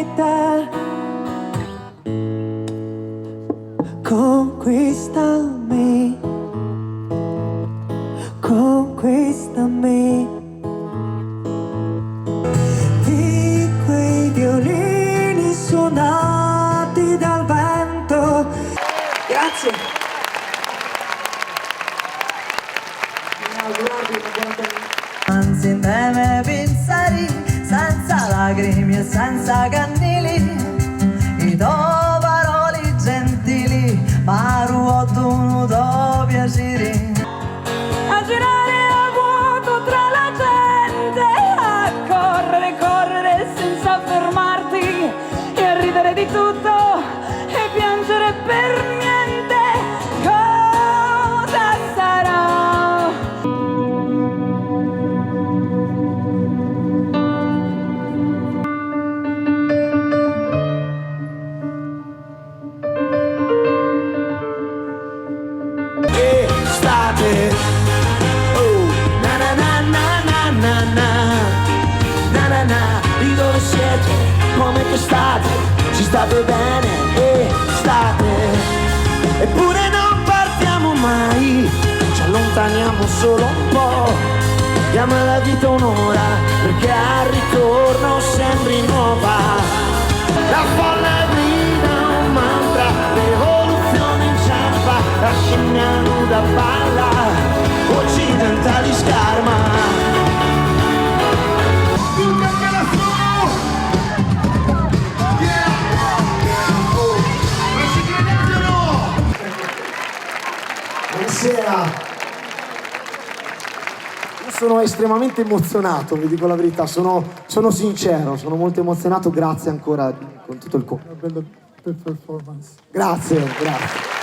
vita. Conquistami, conquistami. Di quei violini suonati dal vento. Grazie. Anzi teme pizzari, senza lacrime e senza cannili, i do parole gentili, ma ruoto do piaceri. A girare a vuoto tra la gente, a correre, correre senza fermarti, e a ridere di tutto e piangere per niente. Cosa sarà? Estate, oh, na na na na na na na, na na na, di dove siete, come che state, ci state bene, estate, eppure non partiamo mai, ci allontaniamo solo un po', diamo alla vita un'ora, perché al ritorno sembri nuova, la folla grida un mantra, l'evoluzione inciampa, la scimmia nuda balla, occidentali scarma. Buonasera. Io sono estremamente emozionato, vi dico la verità, sono sincero, sono molto emozionato, grazie ancora con tutto il cuore. Una bella performance. Grazie, grazie.